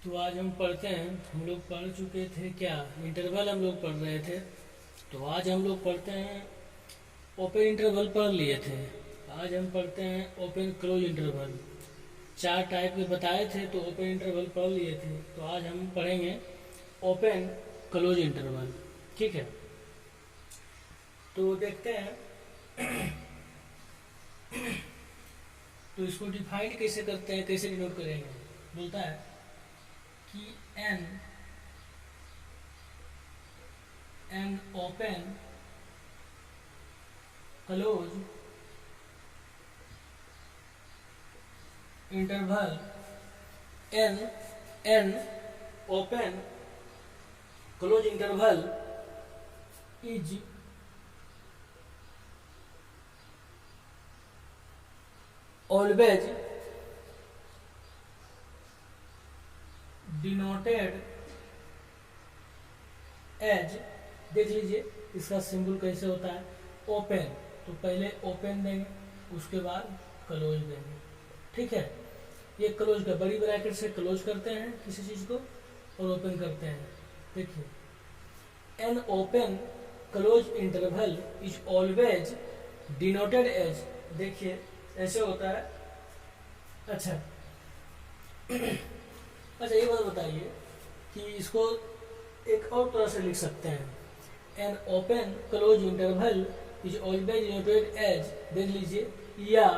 तो आज हम पढ़ते हैं। हम लोग पढ़ चुके थे क्या, इंटरवल हम लोग पढ़ रहे थे। तो आज हम लोग पढ़ते हैं, ओपन इंटरवल पढ़ लिए थे। आज हम पढ़ते हैं ओपन क्लोज इंटरवल। चार टाइप के बताए थे, तो ओपन इंटरवल पढ़ लिए थे। तो आज हम पढ़ेंगे ओपन क्लोज इंटरवल। ठीक है, तो देखते हैं। तो इसको डिफाइन कैसे करते हैं, कैसे डिनोट करेंगे। बोलता है कि an open close interval, an open close interval is always denoted as, देख लीजिए इसका सिंबल कैसे होता है। ओपन, तो पहले ओपन देंगे, उसके बाद क्लोज देंगे। ठीक है, ये क्लोज का बड़ी ब्रैकेट से क्लोज करते हैं किसी चीज को और ओपन करते हैं। देखिए, an open close interval is always denoted as, देखिए ऐसे होता है। अच्छा अच्छा, ये बात बताइए कि इसको एक और तरह से लिख सकते हैं। An open close interval is always denoted as, देख लीजिए, या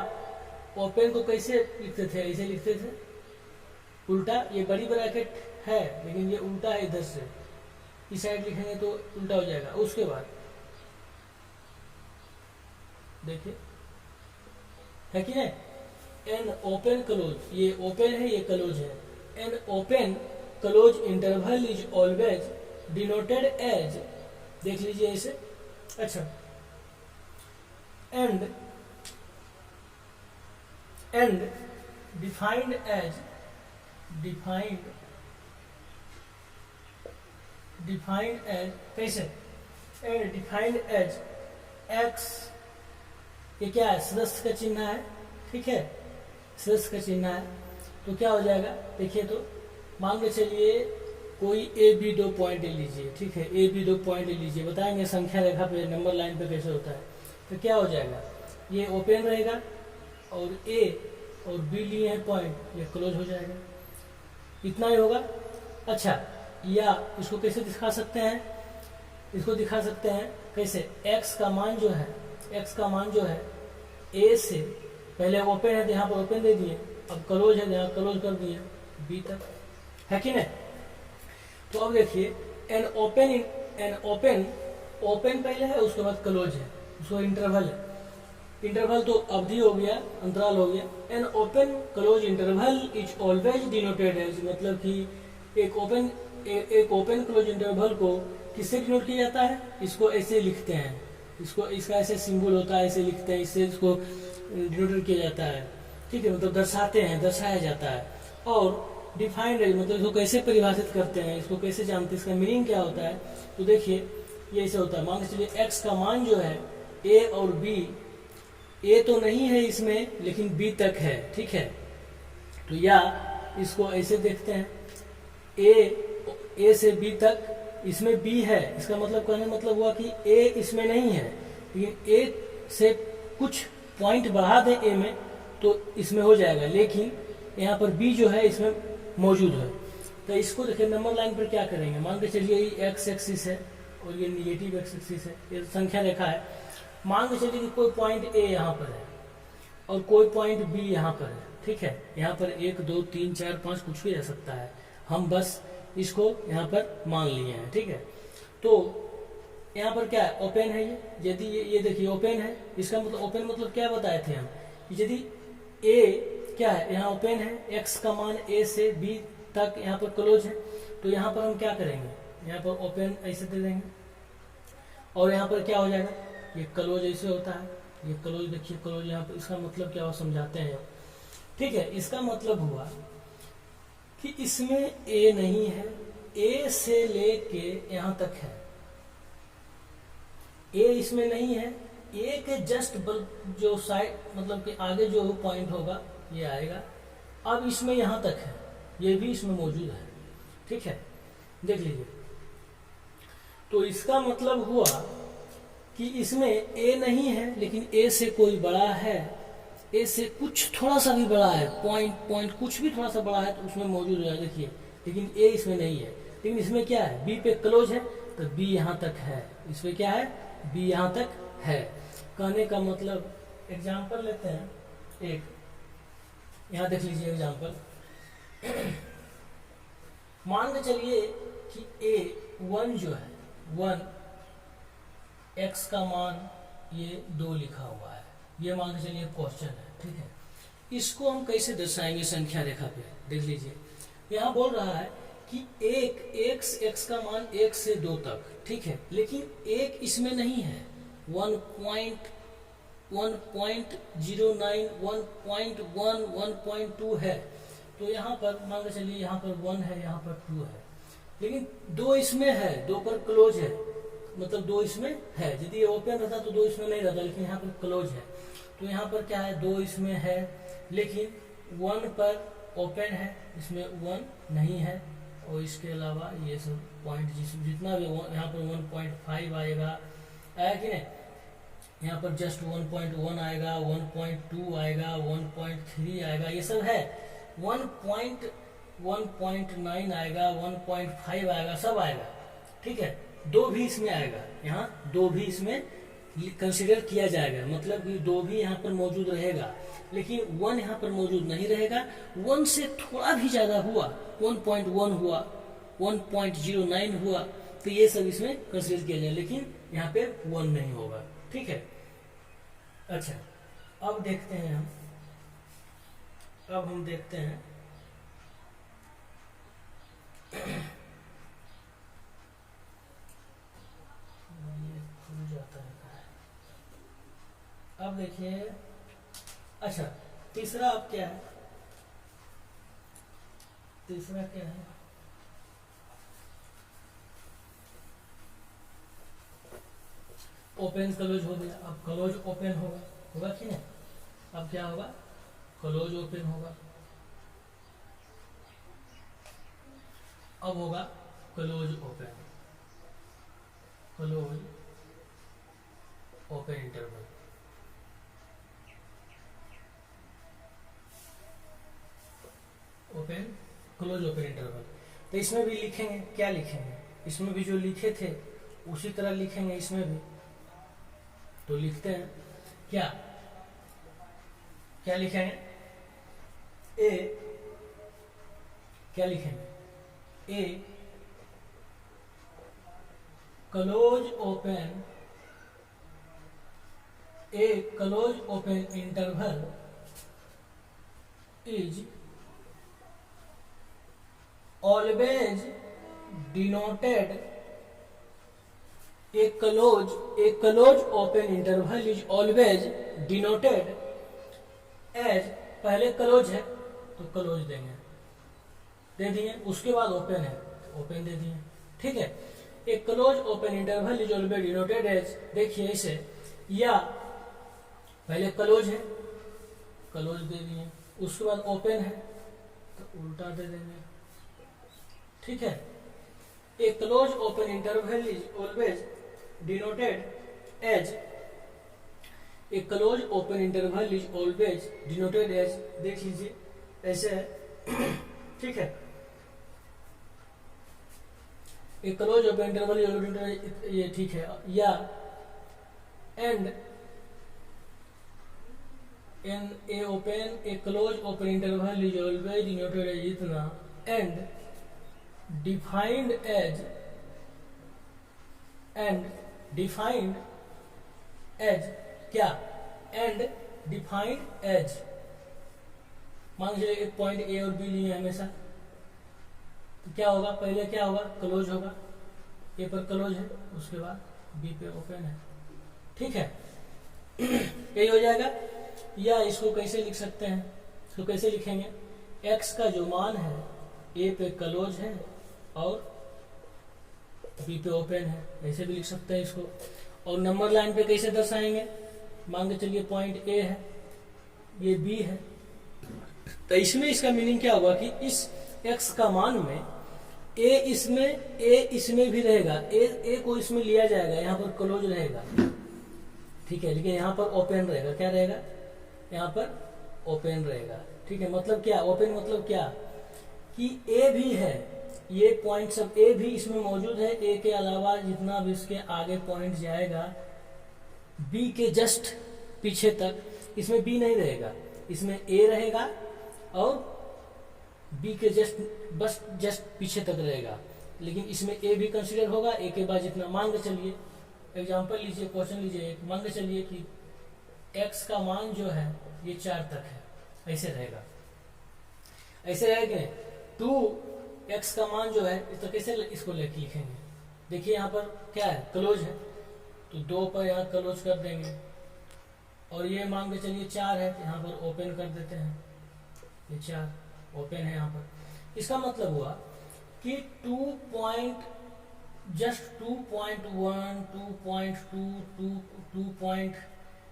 ओपन को कैसे लिखते थे, ऐसे लिखते थे उल्टा। ये बड़ी ब्रैकेट है लेकिन ये उल्टा है, इधर से इस साइड लिखेंगे तो उल्टा हो जाएगा। उसके बाद देखिए, है कि नहीं, एन ओपन क्लोज, ये ओपन है ये क्लोज है। An open close interval is always denoted as, देख लीजिए ऐसे। अच्छा, and defined as, defined as कैसे, एंड डिफाइंड एज एक्स, ये क्या है, सदस्य का चिन्ह है। ठीक है, सदस्य का चिन्ह है, तो क्या हो जाएगा, देखिए। तो मान के चलिए कोई ए बी दो पॉइंट ले लीजिए। ठीक है, ए बी दो पॉइंट ले लीजिए, बताएंगे संख्या रेखा पे, नंबर लाइन पे कैसे होता है। तो क्या हो जाएगा, ये ओपन रहेगा और ए और बी लिए हैं पॉइंट, ये क्लोज हो जाएगा। इतना ही होगा। अच्छा, या इसको कैसे दिखा सकते हैं, इसको दिखा सकते हैं कैसे, एक्स का मान जो है, एक्स का मान जो है ए से, पहले ओपन है तो यहाँ पर ओपन दे दिए, अब क्लोज है यहाँ क्लोज कर दिए बी तक, है कि नहीं। तो अब देखिए, एन ओपन पहले है, उसके बाद क्लोज है, उसको इंटरवल है। इंटरवल तो अवधि हो गया, अंतराल हो गया। An open close interval is always denoted as, मतलब कि एक ओपन क्लोज इंटरवल को किससे डिनोट किया जाता है, इसको ऐसे लिखते हैं, इसको, इसका ऐसे सिंबल होता है, ऐसे लिखते हैं, इससे इसको डिनोट किया जाता है। ठीक है, मतलब दर्शाते हैं, दर्शाया जाता है। और डिफाइंड एज, मतलब इसको कैसे परिभाषित करते हैं, इसको कैसे जानते हैं, इसका मीनिंग क्या होता है। तो देखिए, ये ऐसे होता है। मान के चलिए एक्स का मान जो है ए और बी, ए तो नहीं है इसमें लेकिन बी तक है। ठीक है, तो या इसको ऐसे देखते हैं, ए से बी तक, इसमें बी है, इसका मतलब कहने मतलब हुआ कि ए इसमें नहीं है, लेकिन ए से कुछ पॉइंट बढ़ा दें ए में तो इसमें हो जाएगा, लेकिन यहाँ पर बी जो है इसमें मौजूद है। तो इसको देखिए, नंबर लाइन पर क्या करेंगे, मान के चलिए ये एक्स एक्सिस है और ये निगेटिव एक्स एक्सिस है, ये संख्या रेखा है। मान के चलिए कि कोई पॉइंट ए यहाँ पर है और कोई पॉइंट बी यहाँ पर है। ठीक है, यहाँ पर 1 2 3 4 5 कुछ भी रह सकता है, हम बस इसको यहाँ पर मान लिए हैं। ठीक है, तो यहाँ पर क्या है, ओपन है ये। यदि ये देखिए ओपन है, इसका मतलब ओपन मतलब क्या बताए थे हम, यदि ए क्या है, यहाँ ओपन है, एक्स का मान ए से बी तक यहाँ पर क्लोज है, तो यहाँ पर हम क्या करेंगे, यहाँ पर ओपन ऐसे दे देंगे और यहाँ पर क्या हो जाएगा, ये क्लोज ऐसे होता है, ये क्लोज देखिए, क्लोज यहाँ पर, इसका मतलब क्या हुआ समझाते हैं। ठीक है, इसका मतलब हुआ कि इसमें ए नहीं है, ए से लेके यहाँ तक है, ए इसमें नहीं है, ए के जस्ट जो साइड, मतलब कि आगे जो पॉइंट होगा ये आएगा। अब इसमें यहाँ तक है, ये भी इसमें मौजूद है, ठीक है, देख लीजिए। तो इसका मतलब हुआ कि इसमें ए नहीं है, लेकिन ए से कोई बड़ा है, ए से कुछ थोड़ा सा भी बड़ा है, पॉइंट कुछ भी थोड़ा सा बड़ा है तो उसमें मौजूद है, देखिए। लेकिन ए इसमें नहीं है, लेकिन इसमें क्या है, बी पे क्लोज है तो बी यहाँ तक है, इसमें क्या है, बी यहाँ तक है। कहने का मतलब, एग्जाम्पल लेते हैं एक, यहाँ देख लीजिए एग्जाम्पल। मान के चलिए कि A1 जो है 1, x का मान ये 2 लिखा हुआ है, ये मान के चलिए क्वेश्चन है, ठीक है। इसको हम कैसे दर्शाएंगे संख्या रेखा पे, देख लीजिए। यहाँ बोल रहा है कि x का मान 1 से 2 तक, ठीक है, लेकिन 1 इसमें नहीं है, 1.09, 1.1, 1.2 है। तो यहाँ पर मान के चलिए यहाँ पर 1 है, यहाँ पर 2 है, लेकिन 2 इसमें है, 2 पर क्लोज है, मतलब 2 इसमें है। यदि ये ओपन रहता तो 2 इसमें नहीं रहता, लेकिन यहाँ पर क्लोज है। तो यहाँ पर क्या है, 2 इसमें है, लेकिन 1 पर ओपन है, इसमें 1 नहीं है। और इसके अलावा ये सब पॉइंट जितना भी यहाँ पर 1.5 आएगा कि नहीं, यहाँ पर जस्ट 1.1 आएगा, 1.2 आएगा, 1.3 आएगा, ये सब है। 1.9 आएगा, 1.5 आएगा, सब आएगा, ठीक है। 2 भी इसमें आएगा, यहाँ 2 भी इसमें कंसिडर किया जाएगा, मतलब कि 2 भी यहाँ पर मौजूद रहेगा, लेकिन 1 यहाँ पर मौजूद नहीं रहेगा। 1 से थोड़ा भी ज्यादा हुआ, 1.1 हुआ, 1.09 हुआ, तो ये सब इसमें कंसिडर किया जाए, लेकिन यहाँ पे 1 नहीं होगा, ठीक है। अच्छा, अब देखते हैं हम, अब हम देखते हैं ये खुल जाता है। अब देखिए, अच्छा तीसरा अब क्या है, तीसरा क्या है, ओपन क्लोज हो गया। अब क्लोज ओपन होगा, होगा कि नहीं, अब क्या होगा, क्लोज ओपन होगा, अब होगा close open, close open interval. Open close open interval. तो इसमें भी लिखेंगे, क्या लिखेंगे, इसमें भी जो लिखे थे उसी तरह लिखेंगे इसमें भी। तो लिखते हैं क्या, क्या लिखेंगे, ए, क्या लिखेंगे, a close open, a close open interval is always denoted, a close open interval is always denoted as, पहले क्लोज है तो क्लोज देंगे, दे दिए, उसके बाद ओपन है तो ओपन दे दिए, ठीक है। एक close open interval is always denoted as, देखिए इसे, या पहले क्लोज है, क्लोज दे दिए, उसके बाद ओपन है तो उल्टा दे देंगे, ठीक है। A close open interval is always denoted as, a close open interval is always denoted as, देख लीजिए ऐसे है, ठीक है। A close open interval is always, ये ठीक है, या and in a open, a close open interval is always denoted as इतना, and defined as, and defined as क्या, and defined as, मान लीजिए एक पॉइंट ए और बी लिए हमेशा, तो क्या होगा, पहले क्या होगा, क्लोज होगा, ए पर क्लोज है, उसके बाद बी पे ओपन है, ठीक है। यही हो जाएगा। या इसको कैसे लिख सकते हैं, इसको कैसे लिखेंगे, एक्स का जो मान है ए पे क्लोज है और बी पे ओपन है, ऐसे भी लिख सकते हैं इसको। और नंबर लाइन पे कैसे दर्शाएंगे, मान के चलिए पॉइंट ए है, ये बी है, तो इसमें इसका मीनिंग क्या होगा कि इस एक्स का मान में इसमें भी रहेगा, ए को इसमें लिया जाएगा, यहाँ पर क्लोज रहेगा, ठीक है, लेकिन यहाँ पर ओपन रहेगा। क्या रहेगा? यहाँ पर ओपन रहेगा, ठीक है। मतलब क्या ओपन मतलब क्या कि ए भी है, ये पॉइंट सब ए भी इसमें मौजूद है। ए के अलावा जितना भी इसके आगे पॉइंट जाएगा बी के जस्ट पीछे तक, इसमें बी नहीं रहेगा, इसमें ए रहेगा और बी के जस्ट पीछे तक रहेगा, लेकिन इसमें ए भी कंसीडर होगा। ए के बाद जितना मान के चलिए, एग्जांपल लीजिए, क्वेश्चन लीजिए, मान के चलिए कि x का मान जो है ये 4 तक है, ऐसे रहेगा, ऐसे रहेगा। 2x का मान जो है तो कैसे इसको लिखेंगे? देखिए यहाँ पर क्या है, क्लोज है, तो 2 पर यहाँ क्लोज कर देंगे, और ये मान के चलिए 4 है, तो यहाँ पर ओपन कर देते हैं, ये 4 ओपन है यहाँ पर। इसका मतलब हुआ कि 2.1, 2.2,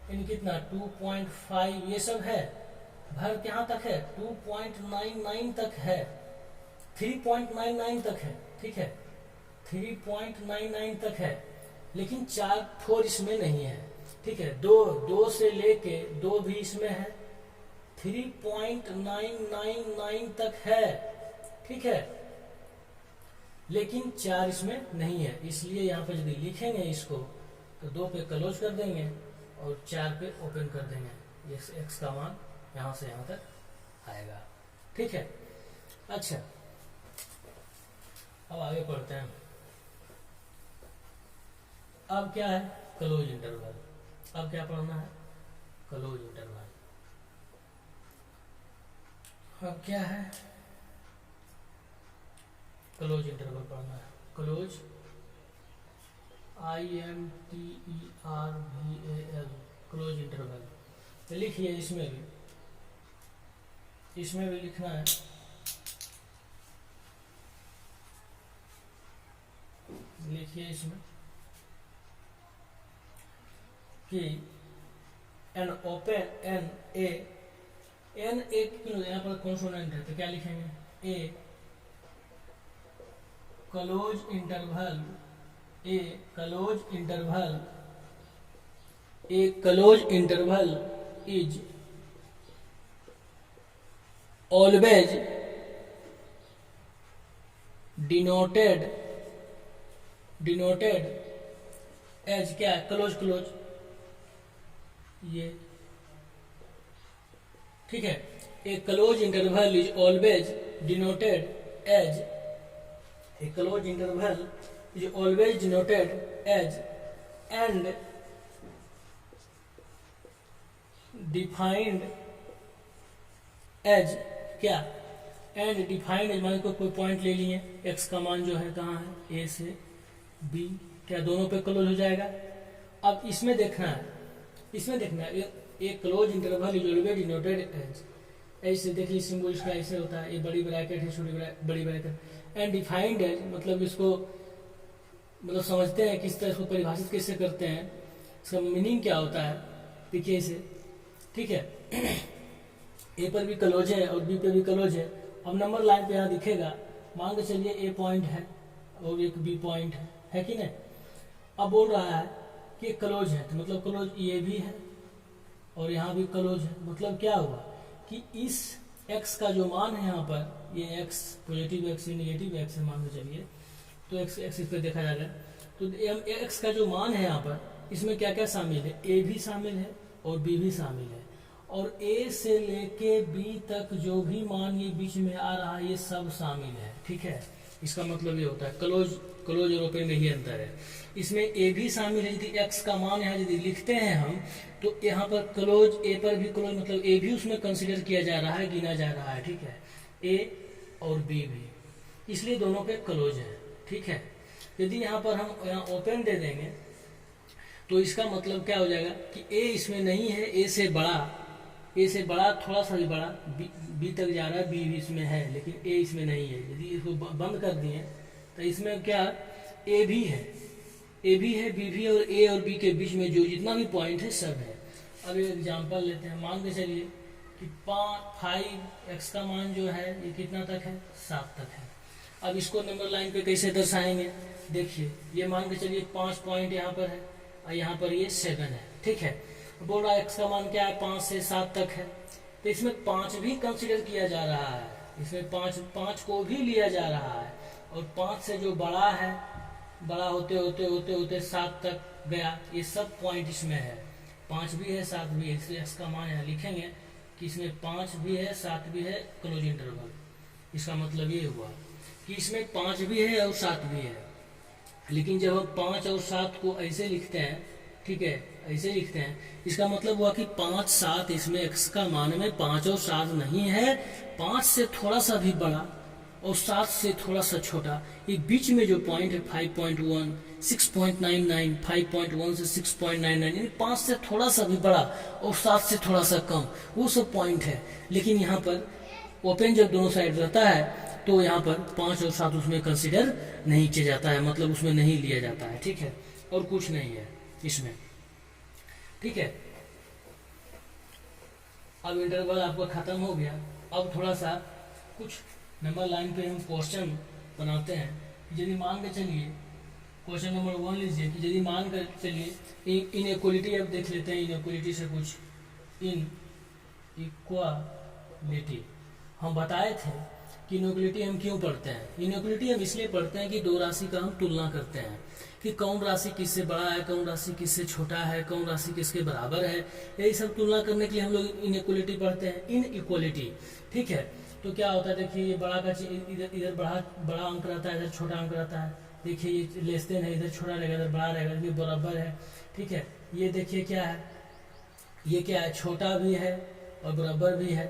यानी कितना 2.5, ये सब है, भर यहाँ तक है 2.99 तक है, 3.99 तक है, ठीक है, 3.99 तक है, लेकिन 4 इसमें नहीं है, ठीक है। 2 से लेके 2 भी इसमें है, 3.999 तक है, ठीक है, लेकिन 4 इसमें नहीं है। इसलिए यहाँ पे यदि लिखेंगे इसको तो 2 पे क्लोज कर देंगे और 4 पे ओपन कर देंगे, ये x का मान यहाँ से यहाँ तक आएगा, ठीक है। अच्छा, अब आगे पढ़ते हैं। अब क्या है? Close interval. अब क्या पढ़ना है? Close interval. अब क्या है? क्लोज इंटरवल पढ़ना है। Close INTERVAL, close interval. तो लिखिए, इसमें भी लिखना है। लिखिए इसमें कि एन ओपन एन एक यहाँ पर कॉन्सोनेंट है, तो क्या लिखेंगे? A close interval, a close interval is always denoted as क्या है? क्लोज, ये ठीक है। A close interval is always denoted as, a close interval is always denoted as and defined as क्या? एंड डिफाइंड एज, मान को कोई point ले लिए, x का मान जो है कहाँ है? a से b, क्या दोनों पे क्लोज हो जाएगा? अब इसमें देखना है a close interval is always denoted as, ऐसे देखिए सिंबल इसका ऐसे होता है, ये बड़ी ब्रैकेट है, छोटी बड़ी ब्रैकेट। एंड डिफाइंड एज मतलब इसको समझते हैं किस तरह इसको परिभाषित कैसे करते हैं, इसका मीनिंग क्या होता है, देखिए इसे, ठीक है। ए पर भी क्लोज है और बी पे भी क्लोज है। अब नंबर लाइन पे यहाँ दिखेगा, मान के चलिए ए पॉइंट है और एक बी पॉइंट है कि नहीं। अब बोल रहा है कि क्लोज है, तो मतलब क्लोज ये भी है और यहाँ भी क्लोज है। मतलब क्या हुआ कि इस x का जो मान है यहाँ पर, ये x positive x negative x है मान के चलिए, तो x एक्सिस पे देखा जा रहा है, तो x का जो मान है यहाँ पर, इसमें क्या क्या शामिल है? a भी शामिल है और b भी शामिल है, और a से लेके b तक जो भी मान ये बीच में आ रहा है ये सब शामिल है, ठीक है। इसका मतलब ये होता है क्लोज और ओपन में ही अंतर है। इसमें a भी शामिल है, यदि x का मान यहाँ यदि लिखते हैं हम, तो यहाँ पर क्लोज, a पर भी क्लोज मतलब a भी उसमें कंसीडर किया जा रहा है, गिना जा रहा है, ठीक है, a और b भी, इसलिए दोनों पे क्लोज है, ठीक है। यदि यहाँ पर हम यहाँ ओपन दे देंगे तो इसका मतलब क्या हो जाएगा कि a इसमें नहीं है, a से बड़ा थोड़ा सा भी बड़ा b तक जा रहा है, b भी इसमें है लेकिन a इसमें नहीं है। यदि इसको बंद कर दिए तो इसमें क्या a भी है, b भी है, और a और b के बीच में जो जितना भी पॉइंट है सब है। अब एक एग्जांपल लेते हैं, मान के चलिए कि 5x का मान जो है ये कितना तक है? 7 तक है। अब इसको नंबर लाइन पे कैसे दर्शाएंगे, देखिए ये मान के चलिए 5 पॉइंट यहाँ पर है और यहाँ पर ये 7 है, ठीक है। बोल रहा है x का मान क्या है, 5 से 7 तक है, तो इसमें 5 भी कंसिडर किया जा रहा है, इसमें 5 को भी लिया जा रहा है, और 5 से जो बड़ा है, बड़ा होते होते होते होते 7 तक गया, ये सब पॉइंट इसमें है, 5 भी है 7 भी है, इसलिए x का मान यहाँ लिखेंगे कि इसमें 5 भी है 7 भी है क्लोज इंटरवल। इसका मतलब ये हुआ कि इसमें 5 भी है और 7 भी है, लेकिन जब हम 5 और 7 को ऐसे लिखते हैं, ठीक है, ऐसे लिखते हैं, इसका मतलब हुआ कि 5 7 इसमें x का मान में 5 और 7 नहीं है, 5 से थोड़ा सा भी बड़ा और 7 से थोड़ा सा छोटा, ये बीच में जो पॉइंट है 5.1 6.99 5.1 से 6.99, यानी 5 से थोड़ा सा भी बड़ा और 7 से थोड़ा सा कम, वो सब पॉइंट है। लेकिन यहाँ पर ओपन जब दोनों साइड रहता है तो यहाँ पर 5 और 7 उसमें कंसिडर नहीं किया जाता है, मतलब उसमें नहीं लिया जाता है, ठीक है, और कुछ नहीं है इसमें, ठीक है। अब इंटरवल आपका खत्म हो गया। अब थोड़ा सा कुछ नंबर लाइन पे हम क्वेश्चन बनाते हैं। यदि मान के चलिए क्वेश्चन नंबर 1 लीजिए कि यदि मान कर चलिए इनइक्वालिटी, अब देख लेते हैं इनइक्वालिटी से कुछ। इनइक्वालिटी हम बताए थे कि इनइक्वालिटी हम क्यों पढ़ते हैं। इनइक्वालिटी हम इसलिए पढ़ते हैं कि दो राशि का हम तुलना करते हैं कि कौन राशि किससे बड़ा है, कौन राशि किससे छोटा है, कौन राशि किसके बराबर है, यही सब तुलना करने के लिए हम लोग इनइक्वालिटी पढ़ते हैं। इनइक्वालिटी, ठीक है। तो क्या होता है, देखिए ये बड़ा का इधर बड़ा अंक रहता है, इधर छोटा अंक रहता है। देखिए ये लेस देन है, इधर छोटा रहेगा इधर बड़ा रहेगा, ये बराबर है, ठीक है। ये देखिए क्या है, ये क्या है, छोटा भी है और बराबर भी है,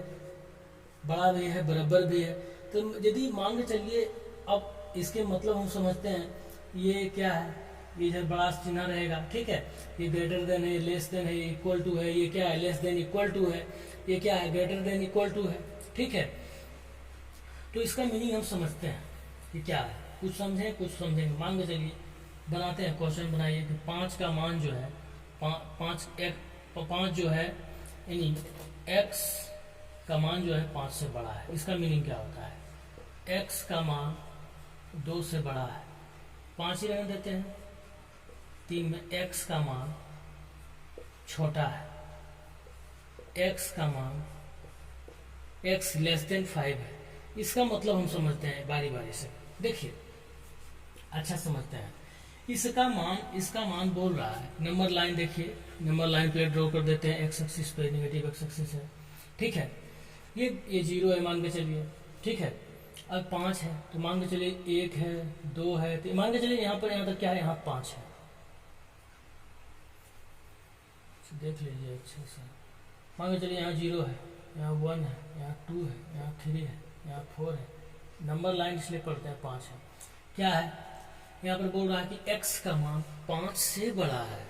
बड़ा भी है बराबर भी है। तो यदि मान के चलिए, अब इसके मतलब हम समझते हैं, ये क्या है, ये इधर बड़ा चिन्ह रहेगा, ठीक है। ये ग्रेटर देन है, लेस देन है, इक्वल टू है, ये क्या है, लेस देन इक्वल टू है, ये क्या है, ग्रेटर देन इक्वल टू है, ठीक है। तो इसका मीनिंग हम समझते हैं कि क्या है, कुछ समझें कुछ समझेंगे। मान के चलिए बनाते हैं, क्वेश्चन बनाइए कि 5 का मान जो है 5 जो है, यानी x का मान जो है 5 से बड़ा है। इसका मीनिंग क्या होता है, x का मान 2 से बड़ा है, 5 ही रहने देते हैं। 3 में x का मान छोटा है, x का मान x लेस देन 5 है। इसका मतलब हम समझते हैं बारी बारी से, देखिए अच्छा समझते हैं। इसका मान बोल रहा है, नंबर लाइन देखिए, नंबर लाइन पे ड्रॉ कर देते हैं, एक्स एक्सिस पे नेगेटिव एक्स एक्सिस है, ठीक है। ये 0 है मान के चलिए, ठीक है। अब 5 है तो मान के चलिए 1 है 2 है, तो मान के चलिए यहाँ तक क्या है, यहाँ 5 है, देख लीजिए अच्छे से। मान के चलिए यहाँ 0 है, यहाँ 1 है, यहाँ 2 है, यहाँ 3 है, यहाँ 4 है। नंबर लाइन इसलिए पढ़ते हैं 5 है। क्या है यहाँ पर बोल रहा है कि x का मान 5 से बड़ा है,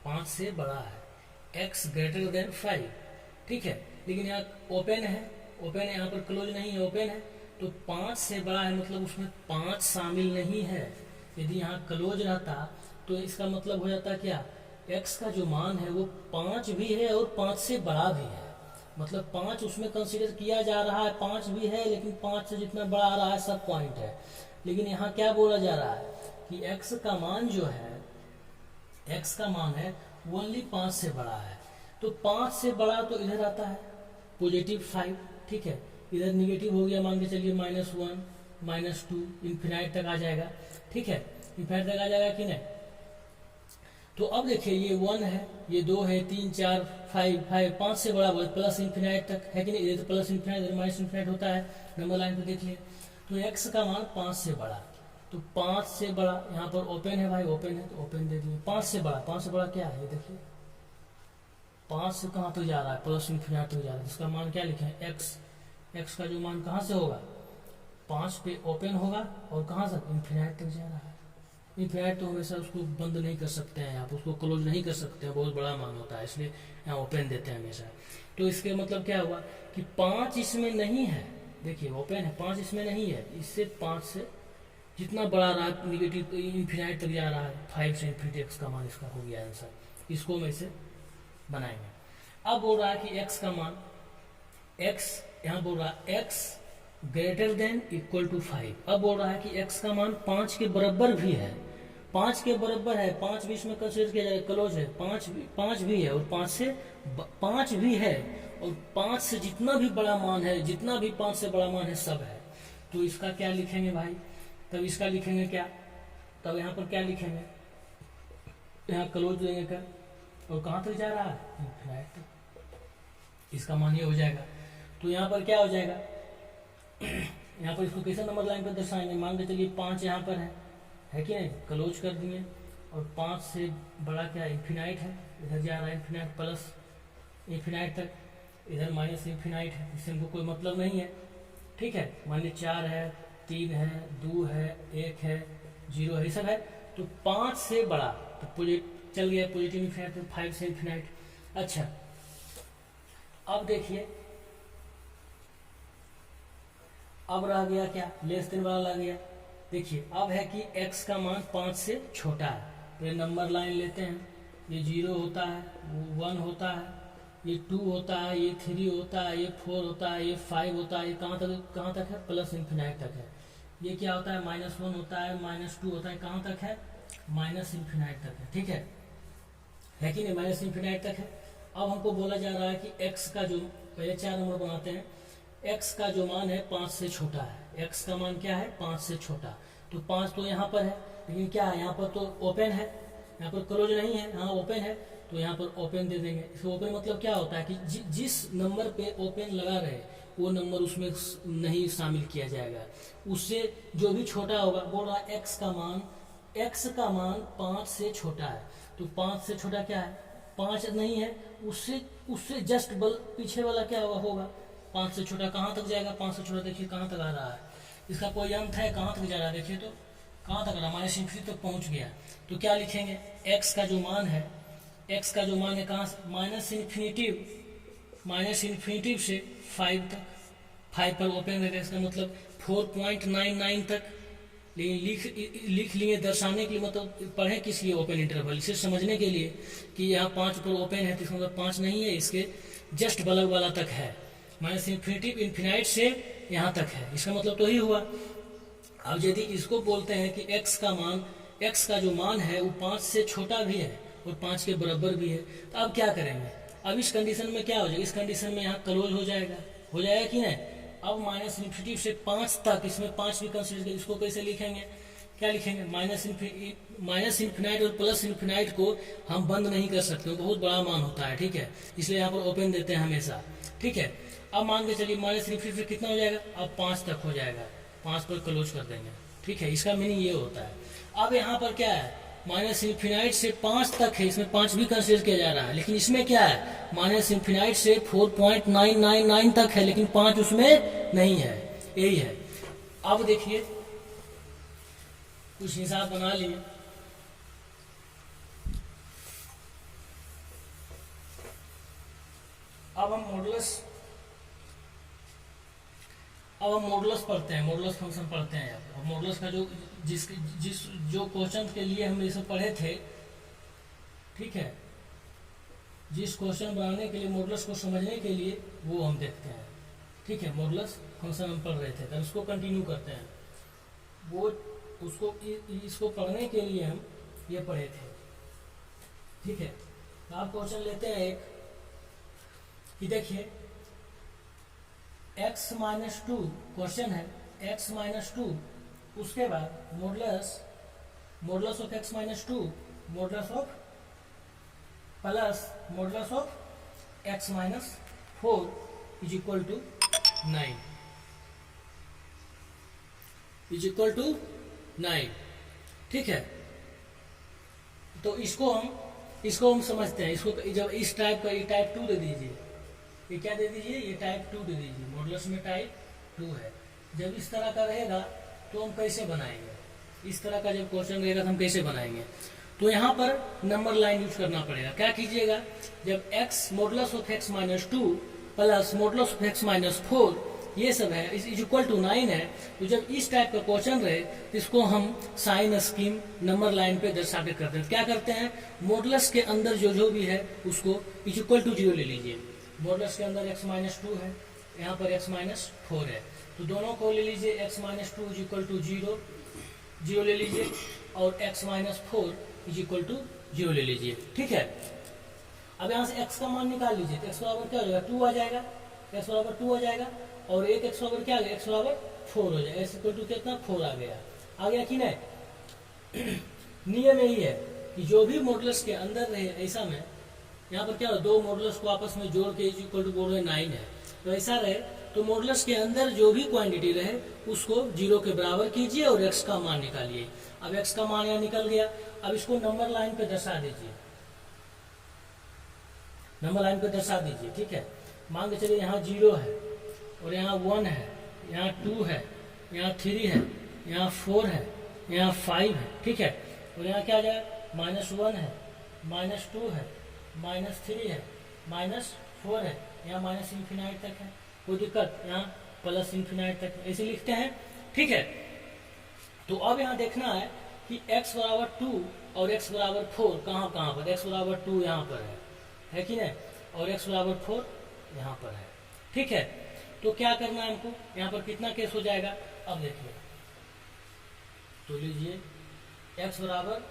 5 से बड़ा है, x ग्रेटर देन 5, ठीक है। लेकिन यहाँ ओपन है, ओपन है, यहाँ पर क्लोज नहीं है, ओपन है, तो 5 से बड़ा है, मतलब उसमें 5 शामिल नहीं है। यदि यहाँ क्लोज रहता तो इसका मतलब हो जाता क्या, x का जो मान है वो 5 भी है और 5 से बड़ा भी है, मतलब 5 उसमें कंसीडर किया जा रहा है, 5 भी है, लेकिन 5 से जितना बड़ा आ रहा है सब पॉइंट है। लेकिन यहाँ क्या बोला जा रहा है कि x का मान जो है, x का मान है ओनली 5 से बड़ा है, तो 5 से बड़ा तो इधर आता है +5, ठीक है। इधर निगेटिव हो गया, मान के चलिए -1 -2 इन्फिनाइट तक आ जाएगा, ठीक है, इन्फिनाइट तक आ जाएगा कि नहीं। तो अब देखिए ये 1 है, ये 2 है, 3 4 5 5 से बड़ा प्लस इन्फिनाइट तक है कि नहीं, इधर तो प्लस इन्फिनाइट इधर माइनस इन्फिनाइट होता है। नंबर लाइन पे देख लिए, तो x का मान 5 से बड़ा, तो 5 से बड़ा यहाँ पर ओपन है भाई, ओपन है तो ओपन दे दिए। 5 से बड़ा क्या है, देखिए 5 से कहाँ तक जा रहा है, प्लस इन्फिनाइट तक जा रहा है, जिसका मान क्या लिखे हैं x का जो मान कहाँ से होगा, 5 पे ओपन होगा और कहाँ से इन्फिनाइट तक जा रहा है। इन्फिनाइट तो हमेशा उसको बंद नहीं कर सकते हैं, आप उसको क्लोज नहीं कर सकते हैं, बहुत बड़ा मान होता है, इसलिए यहाँ ओपन देते हैं हमेशा। तो इसके मतलब क्या हुआ कि 5 इसमें नहीं है, देखिए ओपन है, 5 इसमें नहीं है, इससे 5 से जितना बड़ा रहा निगेटिव इन्फिनाइट तक जा रहा है, 5 से इन्फिनिटी x का मान इसका हो गया आंसर। इसको हम ऐसे बनाएंगे। अब बोल रहा है कि x का मान, x यहाँ बोल रहा है x greater than equal to 5। अब बोल रहा है कि x का मान 5 के बराबर भी है, 5 के बराबर है, 5 भी इसमें कंसीडर किया जाएगा, क्लोज है, 5 भी है और 5 भी है और 5 से जितना भी बड़ा मान है, जितना भी 5 से बड़ा मान है सब है। तो इसका क्या लिखेंगे भाई, तब इसका लिखेंगे क्या, तब यहाँ पर क्या लिखेंगे, यहाँ क्लोज लेंगे क्या, और कहाँ तक जा रहा है, इनफिनाइट तक। इसका मान ये हो जाएगा। तो यहाँ पर क्या हो जाएगा, यहाँ पर इसको कैसे नंबर लाइन पर दर्शाएंगे, मान के चलिए 5 यहाँ पर है कि नहीं, क्लोज कर दिए, और 5 से बड़ा क्या इन्फिनाइट है, इधर जा रहा है इन्फिनाइट प्लस इन्फिनाइट तक, इधर माइनस इन्फिनाइट है, इससे हमको कोई मतलब नहीं है। ठीक है, मान लीजिए 4 है, 3 है, 2 है, 1 है, 0 है, ये सब है। तो 5 से बड़ा तो चल गया पॉजिटिव इन्फिनाइट, तो 5 से इन्फिनाइट। अच्छा, अब देखिए, अब रह गया क्या, लेस देन वाला लग गया। देखिए अब है कि x का मान 5 से छोटा है, तो ये नंबर लाइन लेते हैं, ये 0 होता है, 1 होता है, ये 2 होता है, ये 3 होता है, ये 4 होता है, ये 5 होता है, ये कहाँ तक है, प्लस इन्फिनाइट तक है। ये क्या होता है, -1 होता है, -2 होता है, कहाँ तक है, माइनस इन्फिनाइट तक है। ठीक है कि नहीं, माइनस इन्फिनाइट तक है। अब हमको बोला जा रहा है कि x का जो, पहले 4 नंबर बनाते हैं, x का जो मान है 5 से छोटा है, x का मान क्या है, 5 से छोटा। तो 5 तो यहाँ पर है, लेकिन क्या है, यहाँ पर तो ओपन है, यहाँ पर क्लोज नहीं है, हाँ ओपन है, तो यहाँ पर ओपन दे देंगे। इसको ओपन मतलब क्या होता है कि जिस नंबर पे ओपन लगा रहे वो नंबर उसमें नहीं शामिल किया जाएगा, उससे जो भी छोटा होगा। बोल रहा है x का मान 5 से छोटा है, तो 5 से छोटा क्या है, 5 नहीं है, उससे जस्ट पीछे वाला क्या होगा, 5 से छोटा कहाँ तक जाएगा, 5 से छोटा देखिए कहाँ तक आ रहा है, इसका कोई अंत है, कहाँ तक जा रहा है, देखिए तो कहाँ तक आ रहा है, माइनस इन्फिनिटी तक पहुँच गया। तो क्या लिखेंगे, x का जो मान है कहाँ से, माइनस इन्फिनिटी से 5 तक, 5 पर ओपन रहेगा, इसका मतलब 4.99 तक। लेकिन लिख लिए दर्शाने के लिए, मतलब पढ़े किस लिए ओपन इंटरवल, इसे समझने के लिए कि यहाँ 5 पर ओपन है, तो इसका मतलब 5 नहीं है, इसके जस्ट बगल वाला तक है, माइनस इन्फिनाइट से यहाँ तक है, इसका मतलब तो ही हुआ। अब यदि इसको बोलते हैं कि x का जो मान है वो 5 से छोटा भी है और 5 के बराबर भी है, तो अब क्या करेंगे, अब इस कंडीशन में क्या हो जाएगा, इस कंडीशन में यहाँ क्लोज हो जाएगा कि नहीं। अब माइनस इन्फिनिटी से 5 तक, इसमें 5 भी कंसीडर करें, इसको कैसे लिखेंगे, क्या लिखेंगे, माइनस इन्फिनाइट और प्लस इन्फिनाइट को हम बंद नहीं कर सकते, बहुत बड़ा मान होता है। ठीक है, इसलिए यहाँ पर ओपन देते हैं हमेशा। ठीक है, अब मान के चलिए माइनस इन्फिनिटी से कितना हो जाएगा, अब 5 तक हो जाएगा, 5 पर क्लोज कर देंगे। ठीक है, इसका मीनिंग ये होता है। अब यहाँ पर क्या है, माइनस इन्फिनाइट से 5 तक है, इसमें 5 भी कंसीडर किया जा रहा है, लेकिन इसमें क्या है, माइनस इन्फिनाइट से 4.999 तक है, लेकिन 5 उसमें नहीं है, यही है। अब देखिए कुछ हिसाब बना लिए, अब हम मॉडुलस पढ़ते हैं, मॉडुलस फंक्शन पढ़ते हैं। अब मॉडुलस का जो क्वेश्चन के लिए हम ये सब पढ़े थे, ठीक है, जिस क्वेश्चन बनाने के लिए, मॉडुलस को समझने के लिए, वो हम देखते हैं। ठीक है, मॉडुलस फंक्शन हम पढ़ रहे थे, तो उसको कंटिन्यू करते हैं। इसको पढ़ने के लिए हम ये पढ़े थे। ठीक है, तो आप क्वेश्चन लेते हैं एक कि देखिए x-2 क्वेश्चन है, x-2, उसके बाद modulus of x-2 modulus of plus modulus of x-4 is equal to 9। ठीक है, तो इसको हम समझते हैं। इसको जब इस टाइप का, ये टाइप 2 दे दीजिए, ये क्या दे दीजिए, ये टाइप 2 दे दीजिए, मॉडुलस में टाइप 2 है। जब इस तरह का रहेगा तो हम कैसे बनाएंगे, इस तरह का जब क्वेश्चन रहेगा तो हम कैसे बनाएंगे, तो यहाँ पर नंबर लाइन यूज करना पड़ेगा। क्या कीजिएगा, जब x modulus of x-2 plus modulus of x-4 ये सब है इज इक्वल टू 9 है, तो जब इस टाइप का क्वेश्चन रहे तो इसको हम साइन स्कीम नंबर लाइन पे दर्शा के करते हैं। क्या करते हैं, मॉडुलस के अंदर जो भी है उसको इज इक्वल टू 0 ले लीजिए। मॉडुलस के अंदर x-2 है, यहाँ पर x-4 है, तो दोनों को ले लीजिए, x minus two is equal to zero, zero ले लीजिए, और x minus four is equal to zero ले लीजिए। ठीक है, अब यहाँ से x का मान निकाल लीजिए, तो x बराबर क्या हो जाएगा, 2 आ जाएगा, x बराबर 2 आ जाएगा, और एक x बराबर क्या आ गया, x बराबर 4 हो जाएगा, x इक्वल टू कितना 4 आ गया कि नहीं। नियम यही है कि जो भी मॉडुलस के अंदर रहे, ऐसा में यहाँ पर क्या हो, दो मॉडुलस को आपस में जोड़ के इक्वल टू बोल रहे 9 है, तो ऐसा रहे तो मॉडुलस के अंदर जो भी क्वांटिटी रहे उसको 0 के बराबर कीजिए और x का मान निकालिए। अब x का मान यहाँ निकल गया, अब इसको नंबर लाइन पे दर्शा दीजिए, नंबर लाइन पे दर्शा दीजिए। ठीक है, मान के चलिए यहाँ 0 है, और यहाँ 1 है, यहाँ 2 है, यहाँ 3 है, यहाँ 4 है, यहाँ 5 है। ठीक है, और यहाँ क्या आ जाएगा, -1 है, -2 है, -3 है, -4 है, यहाँ माइनस इन्फिनाइट तक है, कोई दिक्कत, यहाँ प्लस इन्फिनाइट तक, ऐसे लिखते हैं। ठीक है, तो अब यहाँ देखना है कि x बराबर 2 और x बराबर 4 कहाँ कहाँ पर, x बराबर 2 यहाँ पर है कि नहीं, और x बराबर 4 यहाँ पर है। ठीक है, तो क्या करना है हमको, यहाँ पर कितना केस हो जाएगा, अब देखिए, तो लीजिए x बराबर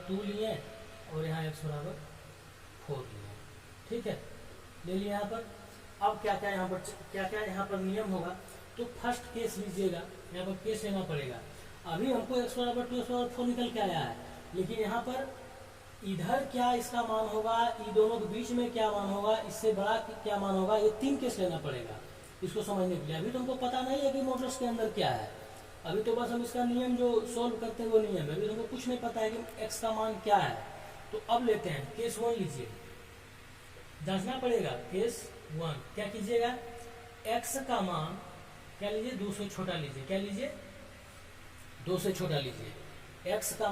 2 लिए, और यहाँ x बराबर 4 लिए। ठीक है, ले लिया यहाँ पर। अब क्या क्या यहाँ पर नियम होगा, तो फर्स्ट केस लीजिएगा, यहाँ पर केस लेना पड़ेगा। अभी हमको x बराबर 2 x बराबर 4 निकल के आया है, लेकिन यहाँ पर इधर क्या इसका मान होगा, इन दोनों के बीच में क्या मान होगा, इससे बड़ा क्या मान होगा, ये 3 केस लेना पड़ेगा इसको समझने के लिए। अभी तो हमको पता नहीं है कि मॉडुलस के अंदर क्या है, अभी तो बस हम इसका नियम जो सोल्व करते हैं वो नियम है, अभी हमको कुछ नहीं पता है कि x का मान क्या है। तो अब लेते हैं केस 1 लीजिए, जांचना पड़ेगा केस 1। क्या कीजिएगा, x का मान क्या लीजिए, 2 से छोटा लीजिए, क्या लीजिए, 2 से छोटा लीजिए, x का